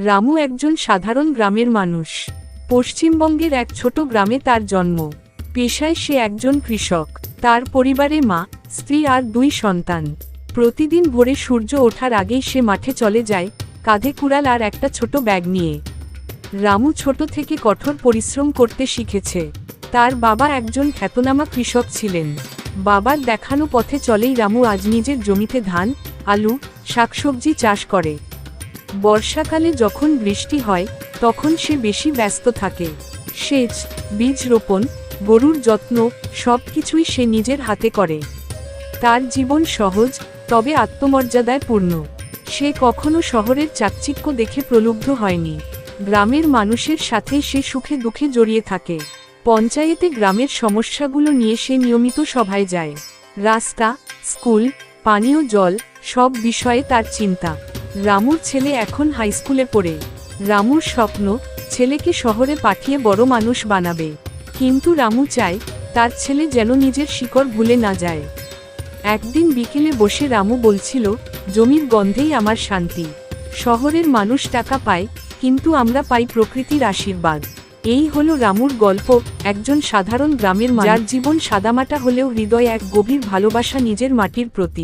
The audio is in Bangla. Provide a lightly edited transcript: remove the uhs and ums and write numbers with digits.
রামু একজন সাধারণ গ্রামের মানুষ। পশ্চিমবঙ্গের এক ছোট গ্রামে তার জন্ম। পেশায় সে একজন কৃষক। তার পরিবারে মা, স্ত্রী আর 2 সন্তান। প্রতিদিন ভোরে সূর্য ওঠার আগেই সে মাঠে চলে যায়, কাঁধে কুড়াল আর একটা ছোট ব্যাগ নিয়ে। রামু ছোট থেকে কঠোর পরিশ্রম করতে শিখেছে। তার বাবা একজন খ্যাতনামা কৃষক ছিলেন। বাবার দেখানো পথে চলেই রামু আজ নিজের জমিতে ধান, আলু, শাকসবজি চাষ করে। বর্ষাকালে যখন বৃষ্টি হয় তখন সে বেশি ব্যস্ত থাকে। সেচ, বীজ রোপণ, গরুর যত্ন সবকিছুই সে নিজের হাতে করে। তার জীবন সহজ, তবে আত্মমর্যাদায় পূর্ণ। সে কখনো শহরের চাকচিক্য দেখে প্রলুব্ধ হয়নি। গ্রামের মানুষের সাথে সে সুখে দুঃখে জড়িয়ে থাকে। পঞ্চায়েতে গ্রামের সমস্যাগুলো নিয়ে সে নিয়মিত সভায় যায়। রাস্তা, স্কুল, পানীয় জল সব বিষয়ে তার চিন্তা। রামুর ছেলে এখন হাইস্কুলে পড়ে। রামুর স্বপ্ন, ছেলেকে শহরে পাঠিয়ে বড় মানুষ বানাবে। কিন্তু রামু চায় তার ছেলে যেন নিজের শিকড় ভুলে না যায়। একদিন বিকেলে বসে রামু বলছিল, জমির গন্ধেই আমার শান্তি। শহরের মানুষ টাকা পায়, কিন্তু আমরা পাই প্রকৃতির আশীর্বাদ। এই হলো রামুর গল্প, একজন সাধারণ গ্রামের মানুষ যার জীবন সাদামাটা হলেও হৃদয়ে এক গভীর ভালোবাসা নিজের মাটির প্রতি।